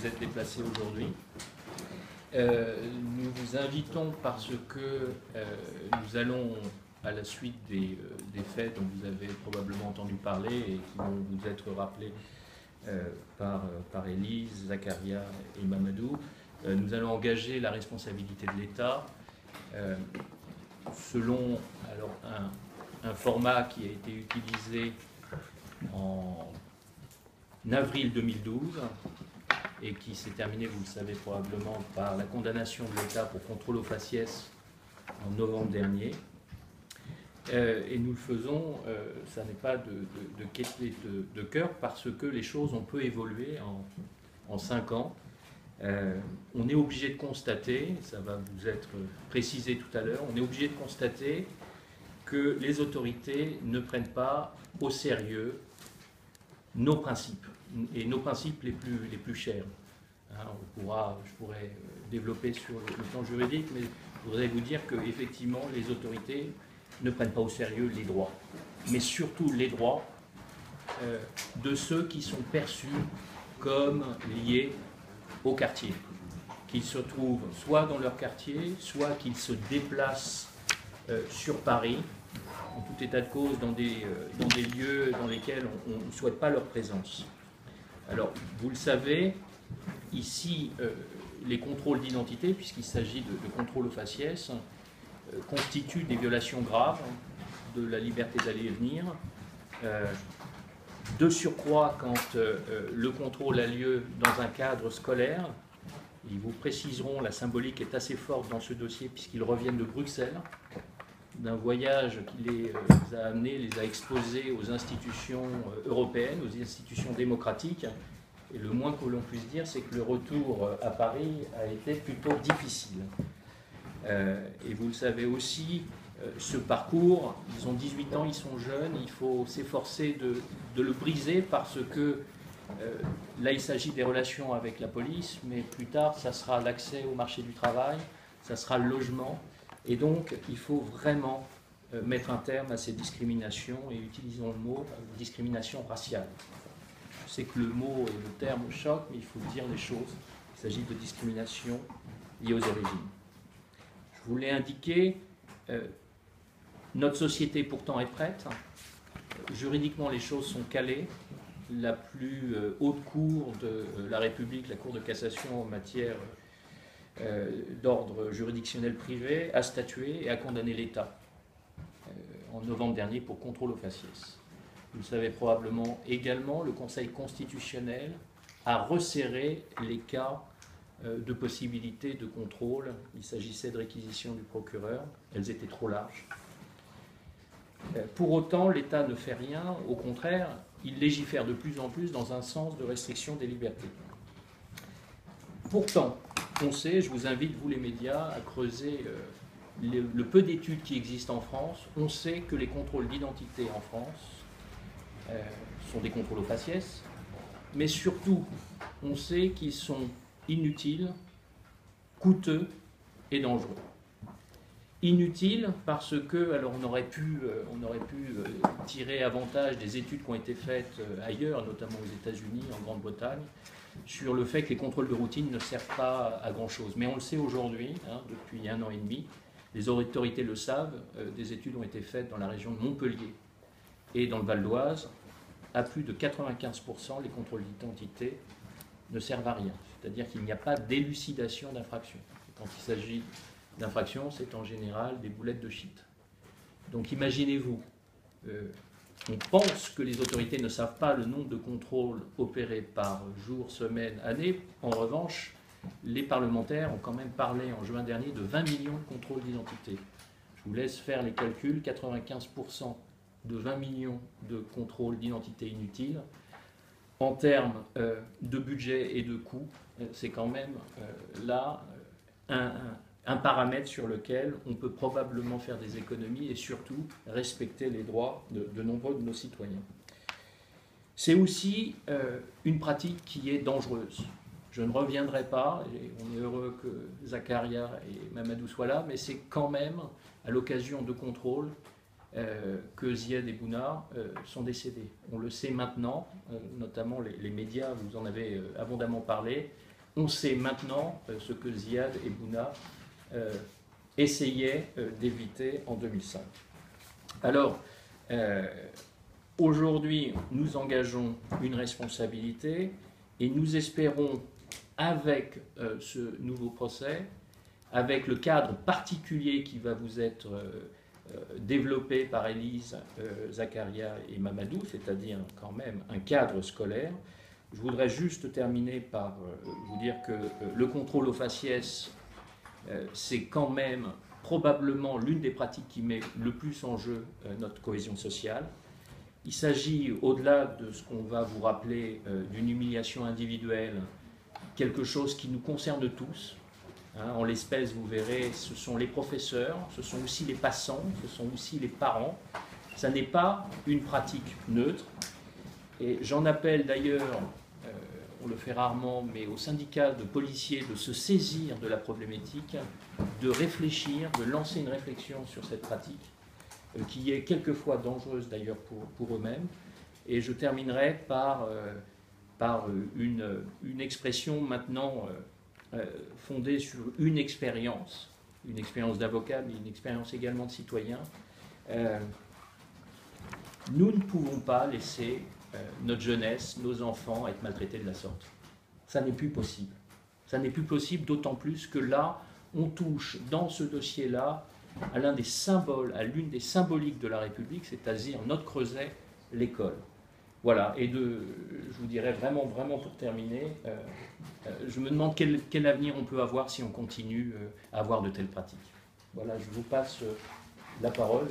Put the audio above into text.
vous êtes déplacés aujourd'hui. Nous vous invitons parce que nous allons, à la suite des faits dont vous avez probablement entendu parler et qui vont vous être rappelés par Élise, Zakaria et Mamadou, nous allons engager la responsabilité de l'État selon un format qui a été utilisé en avril 2012 et qui s'est terminé, vous le savez probablement, par la condamnation de l'État pour contrôle au faciès en novembre dernier. Et nous le faisons, ça n'est pas de cœur, parce que les choses ont peu évolué en 5 ans. On est obligé de constater, ça va vous être précisé tout à l'heure, on est obligé de constater que les autorités ne prennent pas au sérieux nos principes, et nos principes les plus chers. Hein, je pourrais développer sur le plan juridique, mais je voudrais vous dire qu'effectivement, les autorités ne prennent pas au sérieux les droits, mais surtout les droits de ceux qui sont perçus comme liés au quartier, qu'ils se trouvent soit dans leur quartier, soit qu'ils se déplacent sur Paris, en tout état de cause, dans des lieux dans lesquels on ne souhaite pas leur présence. Alors, vous le savez, ici, les contrôles d'identité, puisqu'il s'agit de contrôles au faciès, constituent des violations graves de la liberté d'aller et venir. De surcroît, quand le contrôle a lieu dans un cadre scolaire, ils vous préciseront, la symbolique est assez forte dans ce dossier, puisqu'ils reviennent de Bruxelles, d'un voyage qui les a amenés, les a exposés aux institutions européennes, aux institutions démocratiques. Et le moins que l'on puisse dire, c'est que le retour à Paris a été plutôt difficile. Et vous le savez aussi, ce parcours, ils ont 18 ans, ils sont jeunes, il faut s'efforcer de le briser parce que là, il s'agit des relations avec la police, mais plus tard, ça sera l'accès au marché du travail, ça sera le logement. Et donc, il faut vraiment mettre un terme à ces discriminations, et utilisons le mot discrimination raciale. Je sais que le mot et le terme choquent, mais il faut dire les choses. Il s'agit de discrimination liée aux origines. Je vous l'ai indiqué, notre société pourtant est prête. Juridiquement, les choses sont calées. La plus haute cour de la République, la Cour de cassation en matière d'ordre juridictionnel privé, a statué et a condamné l'État en novembre dernier pour contrôle au faciès. Vous le savez probablement également, le Conseil constitutionnel a resserré les cas de possibilité de contrôle. Il s'agissait de réquisition du procureur, elles étaient trop larges. Pour autant, l'État ne fait rien, au contraire, il légifère de plus en plus dans un sens de restriction des libertés. Pourtant, on sait, je vous invite, vous les médias, à creuser le peu d'études qui existent en France. On sait que les contrôles d'identité en France sont des contrôles au faciès, mais surtout, on sait qu'ils sont inutiles, coûteux et dangereux. Inutiles parce que, alors on aurait pu tirer avantage des études qui ont été faites ailleurs, notamment aux États-Unis, en Grande-Bretagne, sur le fait que les contrôles de routine ne servent pas à grand-chose. Mais on le sait aujourd'hui, depuis 1 an et demi, les autorités le savent, des études ont été faites dans la région de Montpellier et dans le Val d'Oise. À plus de 95%, les contrôles d'identité ne servent à rien. C'est-à-dire qu'il n'y a pas d'élucidation d'infraction. Quand il s'agit d'infraction, c'est en général des boulettes de shit. Donc imaginez-vous, on pense que les autorités ne savent pas le nombre de contrôles opérés par jour, semaine, année. En revanche, les parlementaires ont quand même parlé en juin dernier de 20 millions de contrôles d'identité. Je vous laisse faire les calculs, 95% de 20 millions de contrôles d'identité inutiles. En termes de budget et de coûts, c'est quand même là un paramètre sur lequel on peut probablement faire des économies et surtout respecter les droits de nombreux de nos citoyens. C'est aussi une pratique qui est dangereuse. Je ne reviendrai pas, et on est heureux que Zakaria et Mamadou soient là, mais c'est quand même à l'occasion de contrôles que Ziad et Bouna sont décédés. On le sait maintenant, notamment les médias, vous en avez abondamment parlé. on sait maintenant ce que Ziad et Bouna essayaient d'éviter en 2005. Alors, aujourd'hui, nous engageons une responsabilité et nous espérons, avec ce nouveau procès, avec le cadre particulier qui va vous être développé par Élise, Zakaria et Mamadou, c'est-à-dire quand même un cadre scolaire. Je voudrais juste terminer par vous dire que le contrôle aux faciès, c'est quand même probablement l'une des pratiques qui met le plus en jeu notre cohésion sociale. Il s'agit, au-delà de ce qu'on va vous rappeler d'une humiliation individuelle, quelque chose qui nous concerne tous. En l'espèce, vous verrez, ce sont les professeurs, ce sont aussi les passants, ce sont aussi les parents. Ça n'est pas une pratique neutre. Et j'en appelle d'ailleurs, on le fait rarement, mais aux syndicats de policiers de se saisir de la problématique, de réfléchir, de lancer une réflexion sur cette pratique, qui est quelquefois dangereuse d'ailleurs pour eux-mêmes. Et je terminerai par une expression maintenant fondée sur une expérience d'avocat, mais une expérience également de citoyen. Nous ne pouvons pas laisser notre jeunesse, nos enfants être maltraités de la sorte. Ça n'est plus possible. Ça n'est plus possible, d'autant plus que là, on touche dans ce dossier-là à l'un des symboles, à l'une des symboliques de la République, c'est-à-dire notre creuset, l'école. Voilà, et je vous dirais vraiment pour terminer, je me demande quel avenir on peut avoir si on continue à avoir de telles pratiques. Voilà, je vous passe la parole.